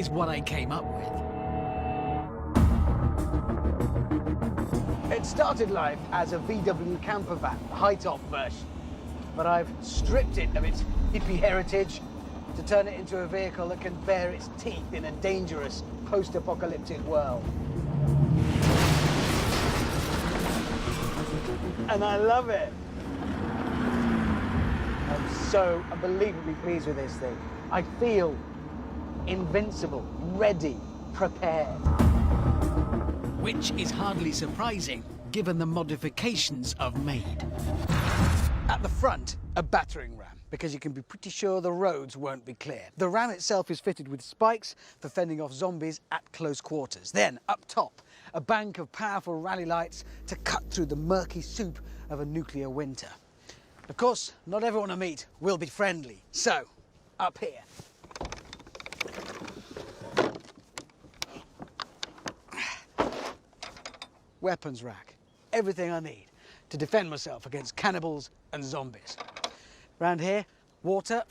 is what I came up with. It started life as a VW camper van, the high-top version. But I've stripped it of its hippie heritage to turn it into a vehicle that can bare its teeth in a dangerous post-apocalyptic world. And I love it. I'm so unbelievably pleased with this thing. I feel invincible, ready, prepared. Which is hardly surprising, given the modifications I've made. At the front, a battering ram, because you can be pretty sure the roads won't be clear. The ram itself is fitted with spikes for fending off zombies at close quarters. Then, up top, a bank of powerful rally lights to cut through the murky soup of a nuclear winter. Of course, not everyone I meet will be friendly. So, up here. Weapons rack. Everything I need to defend myself against cannibals and zombies. Round here, water,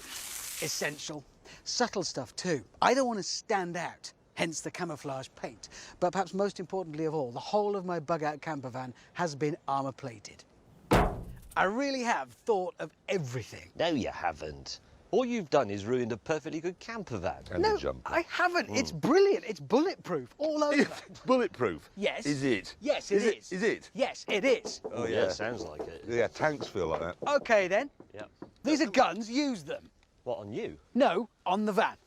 essential. Subtle stuff too. I don't want to stand out, hence the camouflage paint. But perhaps most importantly of all, the whole of my bug-out camper van has been armour plated. I really have thought of everything. No, you haven't. All you've done is ruined a perfectly good camper van. And No, the jumper. I haven't. It's brilliant. It's bulletproof all over. It's bulletproof? Yes. Is it? Yes, it is. Is it? Yes, it is. Oh, Yeah, yeah. sounds like it. Yeah, tanks feel like that. Okay then. Yep. These are guns. Use them. What, on you? No, on the van.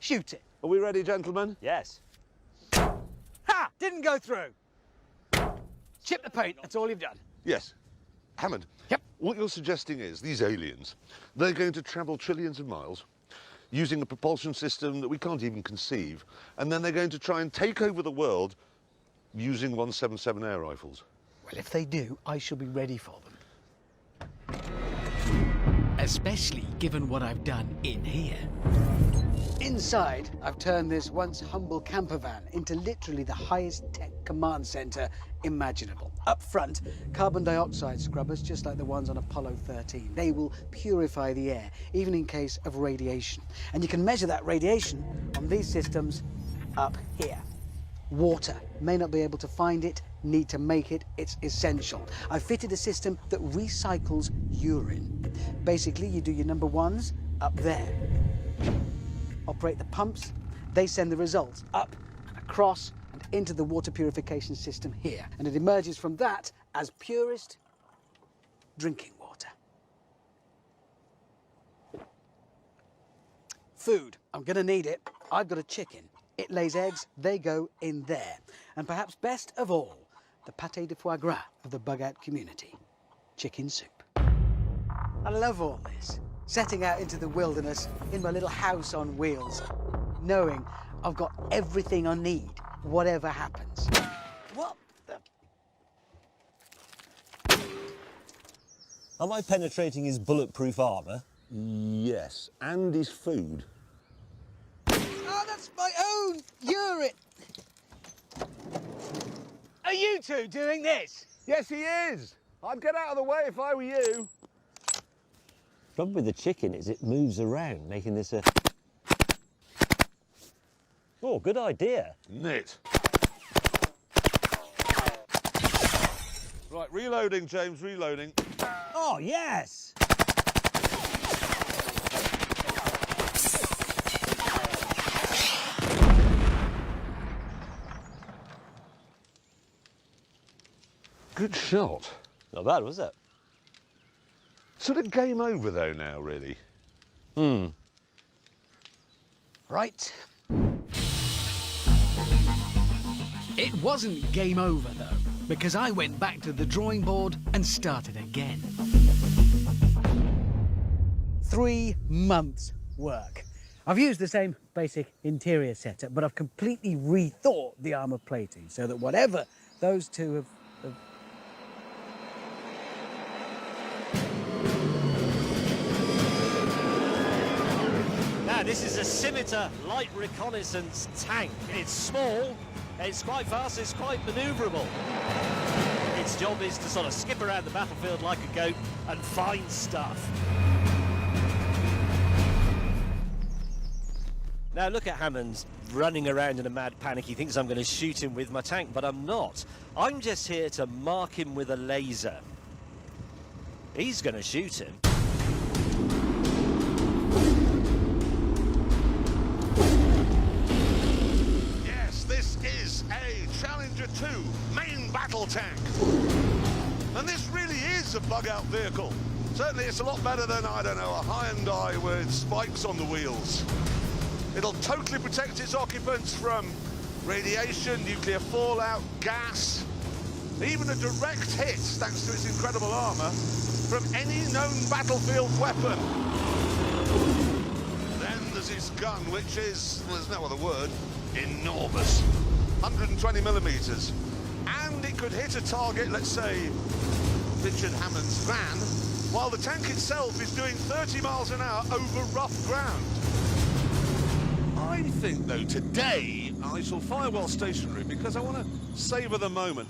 Shoot it. Are we ready, gentlemen? Yes. Ha! Didn't go through. Chip the paint. That's all you've done. Yes. Hammond. Yep. What you're suggesting is these aliens, they're going to travel trillions of miles using a propulsion system that we can't even conceive, and then they're going to try and take over the world using 177 air rifles. Well, if they do, I shall be ready for them. Especially given what I've done in here. Inside, I've turned this once humble camper van into literally the highest tech command centre imaginable. Up front, carbon dioxide scrubbers, just like the ones on Apollo 13. They will purify the air, even in case of radiation. And you can measure that radiation on these systems up here. Water. May not be able to find it, need to make it, it's essential. I've fitted a system that recycles urine. Basically, you do your number ones up there. Operate the pumps, they send the results up and across and into the water purification system here. And it emerges from that as purest drinking water. Food, I'm gonna need it. I've got a chicken. It lays eggs, they go in there. And perhaps best of all, the pâté de foie gras of the bug-out community, chicken soup. I love all this. Setting out into the wilderness in my little house on wheels, knowing I've got everything I need, whatever happens. What the? Am I penetrating his bulletproof armour? Yes, and his food. Oh, that's my own urine. Are you two doing this? Yes, he is. I'd get out of the way if I were you. The problem with the chicken is it moves around, making this a... Oh, good idea. Isn't it? Right, reloading, James, reloading. Oh, yes! Good shot. Not bad, was it? Sort of game over, though, now, really. Right. It wasn't game over though, because I went back to the drawing board and started again. 3 months work. I've used the same basic interior setup, but I've completely rethought the armour plating so that whatever those two have Now, this is a Scimitar light reconnaissance tank. It's small, it's quite fast, it's quite manoeuvrable. Its job is to sort of skip around the battlefield like a goat and find stuff. Now look at Hammond running around in a mad panic. He thinks I'm going to shoot him with my tank, but I'm not. I'm just here to mark him with a laser. He's going to shoot him. Yes, this is a Challenger 2 main battle tank. And this really is a bug-out vehicle. Certainly it's a lot better than, I don't know, a Hyundai with spikes on the wheels. It'll totally protect its occupants from radiation, nuclear fallout, gas, even a direct hit, thanks to its incredible armour, from any known battlefield weapon. Then there's its gun, which is, well, there's no other word, enormous. 120 millimetres. And it could hit a target, let's say, Richard Hammond's van, while the tank itself is doing 30 miles an hour over rough ground. I think, though, today I shall fire while stationary because I want to savour the moment.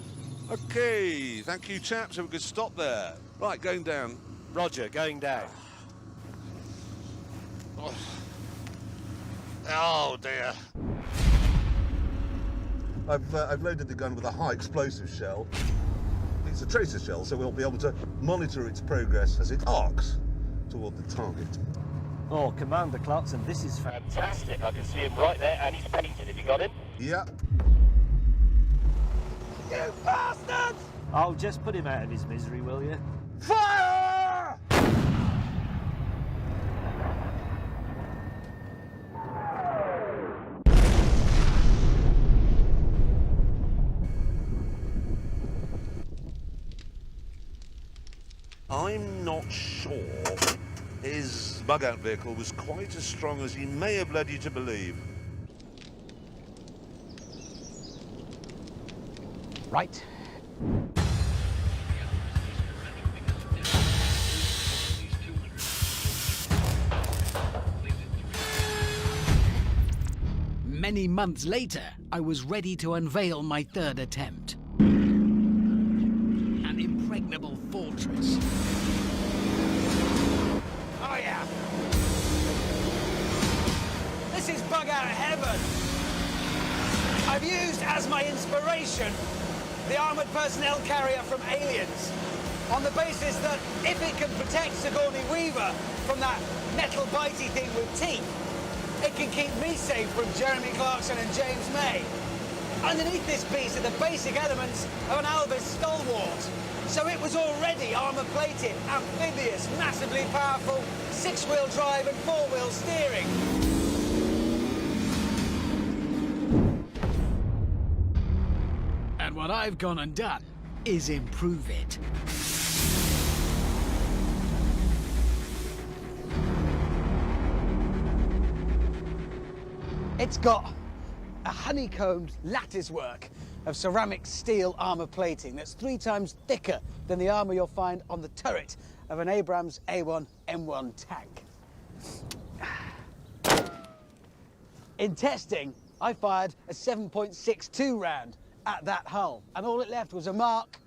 OK, thank you, chaps, so we could stop there. Right, going down. Roger, going down. Oh, dear. I've loaded the gun with a high explosive shell. It's a tracer shell, so we'll be able to monitor its progress as it arcs toward the target. Oh, Commander Clarkson, this is fantastic. I can see him right there, and he's painted. Have you got him? Yeah. You bastards! Oh, just put him out of his misery, will you? Fire! I'm not sure his bug-out vehicle was quite as strong as he may have led you to believe. Right. Many months later, I was ready to unveil my third attempt. An impregnable fortress. Oh, yeah. This is bug-out heaven. I've used as my inspiration the armoured personnel carrier from Aliens, on the basis that if it can protect Sigourney Weaver from that metal bitey thing with teeth, it can keep me safe from Jeremy Clarkson and James May. Underneath this beast are the basic elements of an Alvis stalwart. So it was already armour-plated, amphibious, massively powerful, six-wheel drive and four-wheel steering. And what I've gone and done is improve it. It's got a honeycombed latticework of ceramic steel armour plating that's 3 times thicker than the armour you'll find on the turret of an Abrams A1 M1 tank. In testing, I fired a 7.62 round at that hull, and all it left was a mark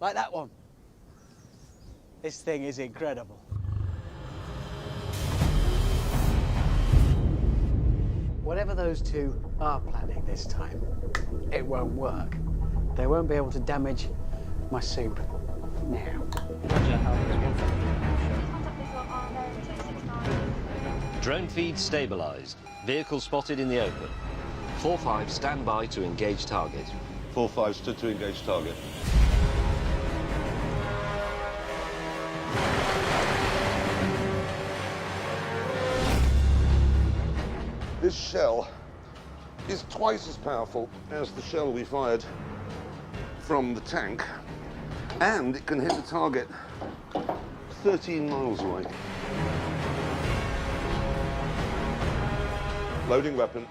like that one. This thing is incredible. Whatever those two are planning this time, it won't work. They won't be able to damage my soup now. Drone feed stabilized. Vehicle spotted in the open. 4-5 stand by to engage target. 4-5 stood to engage target. This shell is twice as powerful as the shell we fired from the tank, and it can hit a target 13 miles away. Loading weapon.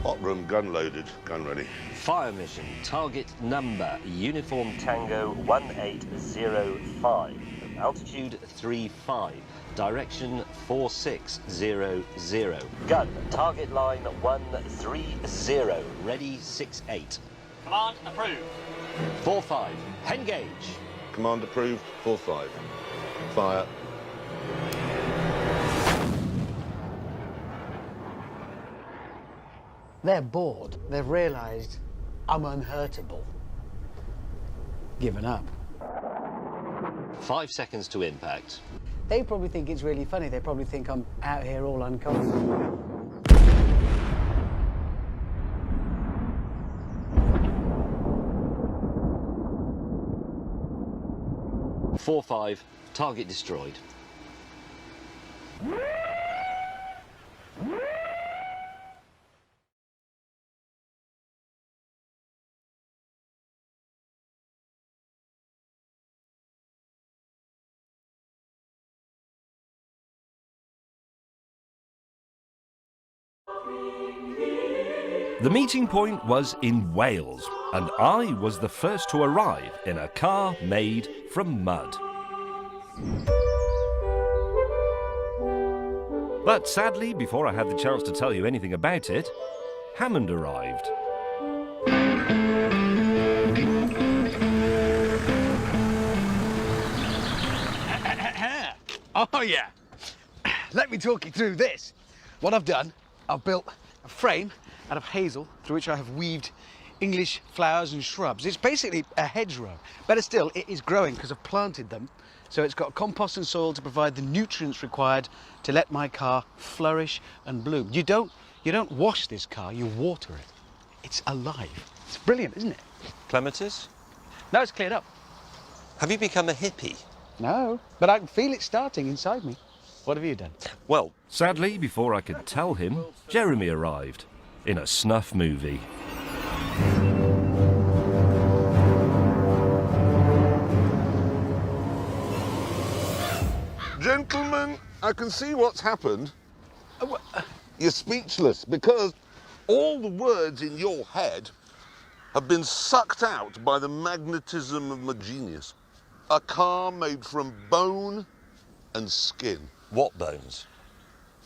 Hot room, gun loaded, gun ready. Fire mission. Target number Uniform Tango 1805. Altitude 35. Direction 4600. Gun. Target line 130. Ready 68. Command approved. 4-5. Engage. Command approved. 4-5. Fire. They're bored. They've realised I'm unhurtable. Given up. 5 seconds to impact. They probably think it's really funny. They probably think I'm out here all unconscious. 4-5. Target destroyed. The meeting point was in Wales, and I was the first to arrive in a car made from mud. But sadly, before I had the chance to tell you anything about it, Hammond arrived. Oh, yeah. Let me talk you through this. What I've done, I've built a frame out of hazel through which I have weaved English flowers and shrubs. It's basically a hedgerow. Better still, it is growing because I've planted them. So it's got compost and soil to provide the nutrients required to let my car flourish and bloom. You don't wash this car, you water it. It's alive. It's brilliant, isn't it? Clematis? Now it's cleared up. Have you become a hippie? No, but I can feel it starting inside me. What have you done? Well, Sadly, before I could tell him, Jeremy arrived in a snuff movie. Gentlemen, I can see what's happened. You're speechless because all the words in your head have been sucked out by the magnetism of my genius. A car made from bone and skin. what bones?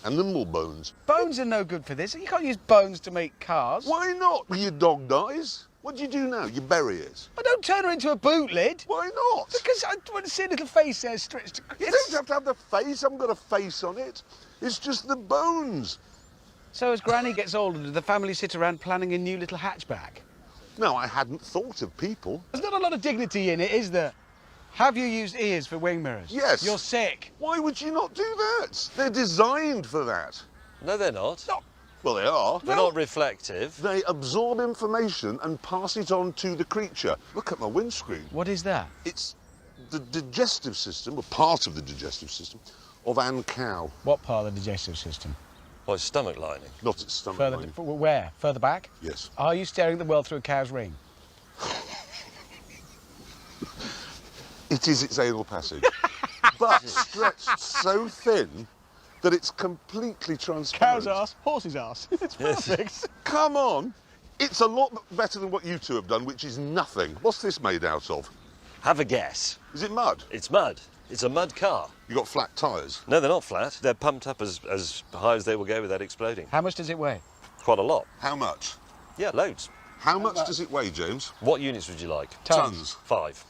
Animal bones. Bones are no good for this. You can't use bones to make cars. Why not? When your dog dies, what do you do now? You bury it. I don't turn her into a boot lid. Why not? Because I want to see a little face there stretched. You don't have to have the face. I haven't got a face on it. It's just the bones. So as Granny gets older, do the family sit around planning a new little hatchback? No, I hadn't thought of people. There's not a lot of dignity in it, is there? Have you used ears for wing mirrors? Yes. You're sick. Why would you not do that? They're designed for that. No, they're not. No. Well, they are. They're not reflective. They absorb information and pass it on to the creature. Look at my windscreen. What is that? It's the digestive system, or part of the digestive system, of Anne Cow. What part of the digestive system? Well, it's stomach lining. Not its stomach Further, lining. where? Further back? Yes. Are you staring at the world through a cow's ring? It is its anal passage, but stretched so thin that it's completely transparent. Cow's ass, horse's ass. It's perfect. Come on! It's a lot better than what you two have done, which is nothing. What's this made out of? Have a guess. Is it mud? It's mud. It's a mud car. You got flat tyres? No, they're not flat. They're pumped up as high as they will go without exploding. How much does it weigh? Quite a lot. How much? Yeah, loads. How much does it weigh, James? What units would you like? Tons. 5.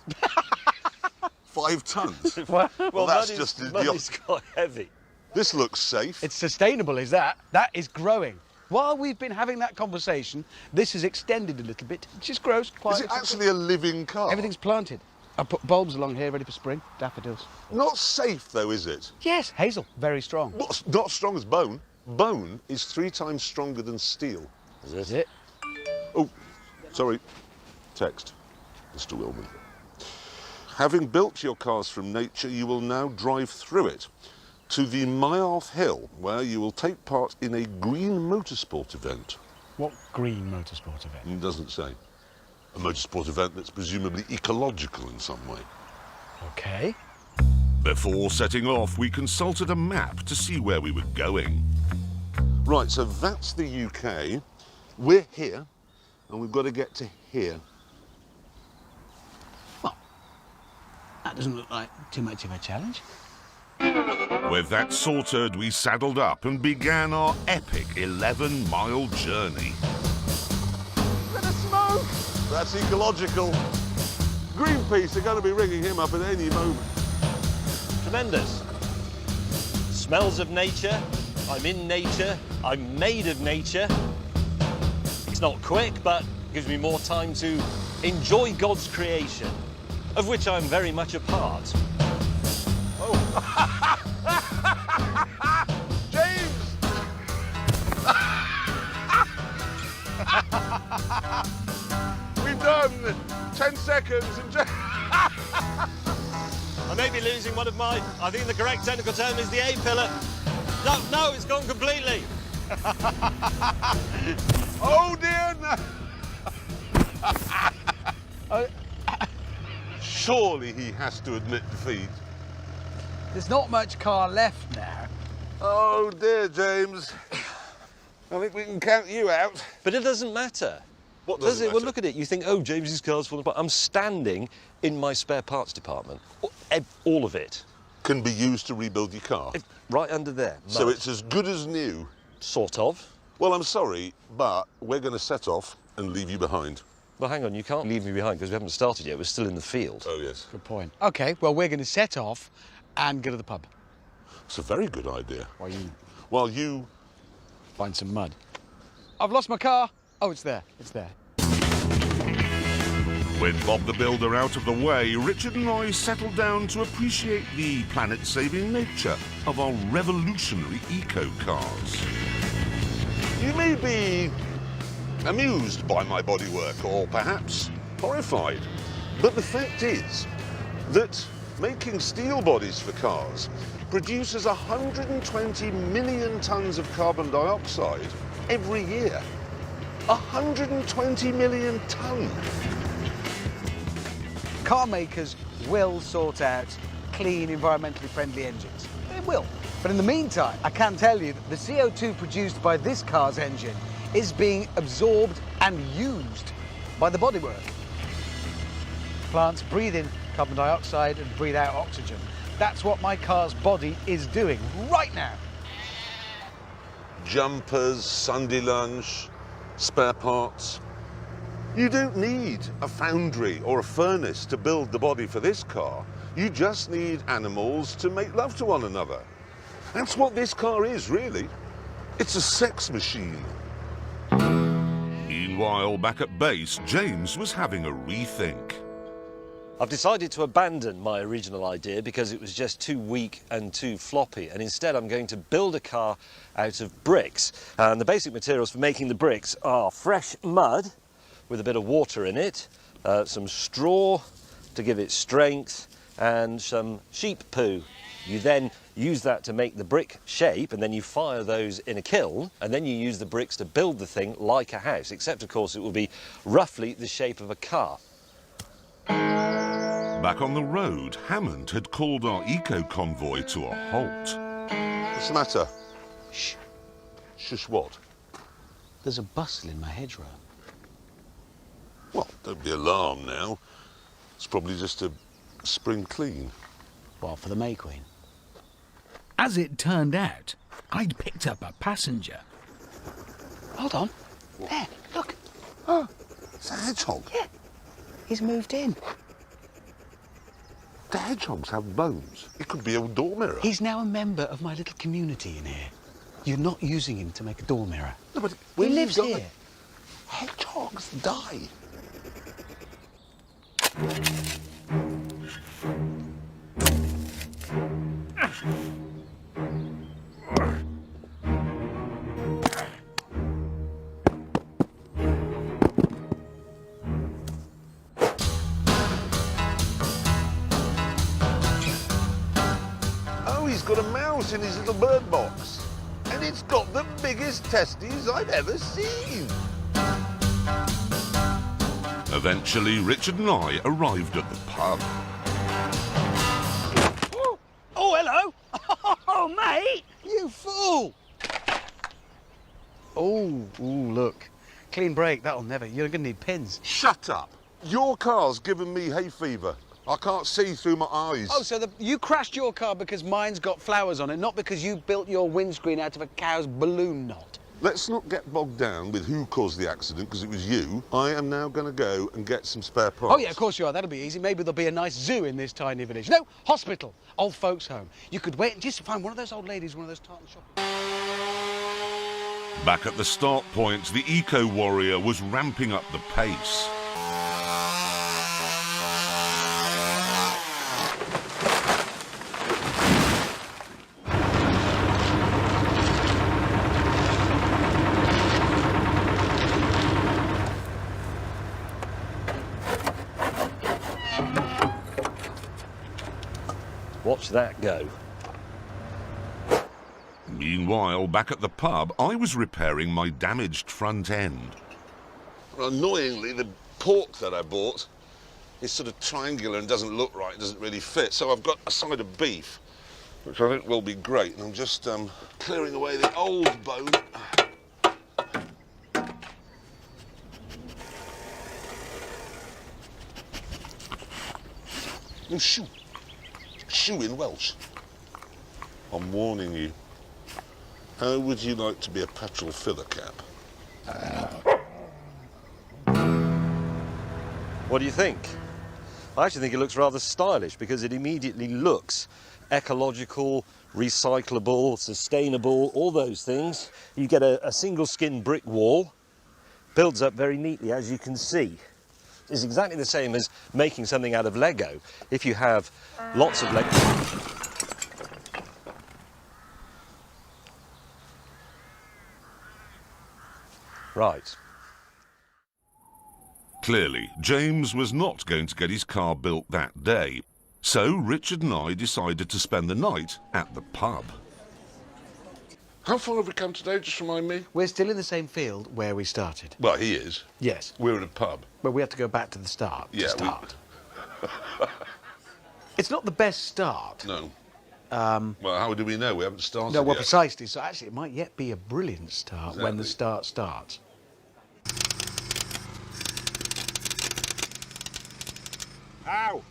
5 tons. Well, Well, that's mud just is, the mud is quite heavy. This looks safe. it's sustainable, is that? That is growing. While we've been having that conversation, this has extended a little bit. It just grows quite. Is it actually a living car? Everything's planted. I put bulbs along here ready for spring. Daffodils. Not safe, though, is it? Yes, hazel. Very strong. Not strong as bone. Bone is 3 times stronger than steel. Is it? Oh, sorry. Text, Mr. Willman. Having built your cars from nature, you will now drive through it to the Myarth Hill, where you will take part in a green motorsport event. What green motorsport event? It doesn't say. A motorsport event that's presumably ecological in some way. Okay. Before setting off, we consulted a map to see where we were going. Right, so that's the UK. We're here, and we've got to get to here. That doesn't look like too much of a challenge. With that sorted, we saddled up and began our epic 11-mile journey. Bit of smoke! That's ecological. Greenpeace are going to be ringing him up at any moment. Tremendous. Smells of nature. I'm in nature. I'm made of nature. It's not quick, but gives me more time to enjoy God's creation, of which I'm very much a part. James! We've done 10 seconds and I may be losing one of my, I think the correct technical term is the A-pillar. No, it's gone completely. oh dear no. Surely he has to admit defeat. There's not much car left now. Oh dear, James. I think we can count you out. But it doesn't matter. What Does doesn't it? Well, matter? look at it. You think, oh, James's car's falling apart. I'm standing in my spare parts department. All of it. Can be used to rebuild your car. Right under there. So Mud. it's as good as new. Sort of. Well, I'm sorry, but we're going to set off and leave you behind. Well, hang on. You can't leave me behind because we haven't started yet. We're still in the field. Oh, yes. Good point. OK, well, we're going to set off and go to the pub. It's a very good idea. While you While you... find some mud. I've lost my car. Oh, it's there. It's there. With Bob the Builder out of the way, Richard and I settled down to appreciate the planet-saving nature of our revolutionary eco-cars. You may be amused by my bodywork, or perhaps horrified. But the fact is that making steel bodies for cars produces 120 million tonnes of carbon dioxide every year. 120 million tonnes! Car makers will sort out clean, environmentally friendly engines. They will. But in the meantime, I can tell you that the CO2 produced by this car's engine is being absorbed and used by the bodywork. Plants breathe in carbon dioxide and breathe out oxygen. That's what my car's body is doing right now. Jumpers, Sunday lunch, spare parts. You don't need a foundry or a furnace to build the body for this car. You just need animals to make love to one another. That's what this car is, really. It's a sex machine. Meanwhile, back at base, James was having a rethink. I've decided to abandon my original idea because it was just too weak and too floppy, and instead I'm going to build a car out of bricks. And the basic materials for making the bricks are fresh mud with a bit of water in it, some straw to give it strength, and some sheep poo. You then use that to make the brick shape, and then you fire those in a kiln, and then you use the bricks to build the thing like a house, except of course it will be roughly the shape of a car. Back on the road, Hammond had called our eco-convoy to a halt. What's the matter? Shh. Shush what? There's a bustle in my hedgerow. Well, don't be alarmed now. It's probably just a spring clean. Well, for the May Queen. As it turned out, I'd picked up a passenger. Hold on. There, look. Oh, it's a hedgehog. Yeah, he's moved in. The hedgehogs have bones. It could be a door mirror. He's now a member of my little community in here. You're not using him to make a door mirror. No, but He when lives you die, here. hedgehogs die. Oh, he's got a mouse in his little bird box. And it's got the biggest testes I've ever seen. Eventually, Richard and I arrived at the pub. Oh, hello. Oh, mate. You fool. Oh, look. Clean brake, that'll never. You're going to need pins. Shut up. Your car's given me hay fever. I can't see through my eyes. Oh, so you crashed your car because mine's got flowers on it, not because you built your windscreen out of a cow's balloon knot. Let's not get bogged down with who caused the accident, because it was you. I am now going to go and get some spare parts. Oh, yeah, of course you are. That'll be easy. Maybe there'll be a nice zoo in this tiny village. No, hospital. Old folks' home. You could wait and just find one of those old ladies, one of those tartan shopping. Back at the start point, the eco-warrior was ramping up the pace. Watch that go. Meanwhile, back at the pub, I was repairing my damaged front end. Well, annoyingly, the pork that I bought is sort of triangular and doesn't look right, doesn't really fit. So I've got a side of beef, which I think will be great. And I'm just clearing away the old bone. No, shoe. Shoe in Welsh. I'm warning you. How would you like to be a petrol filler cap? What do you think? I actually think it looks rather stylish because it immediately looks ecological, recyclable, sustainable, all those things. You get a single skin brick wall, builds up very neatly, as you can see. It's exactly the same as making something out of Lego. If you have lots of Lego... Right. Clearly, James was not going to get his car built that day, so Richard and I decided to spend the night at the pub. How far have we come today? Just remind me. We're still in the same field where we started. Well, he is. Yes. We're at a pub. But we have to go back to the start. Yeah, to start. It's not the best start. No. Well, how do we know? We haven't started No, well, yet. precisely. So actually, it might yet be a brilliant start when the start starts. Ow!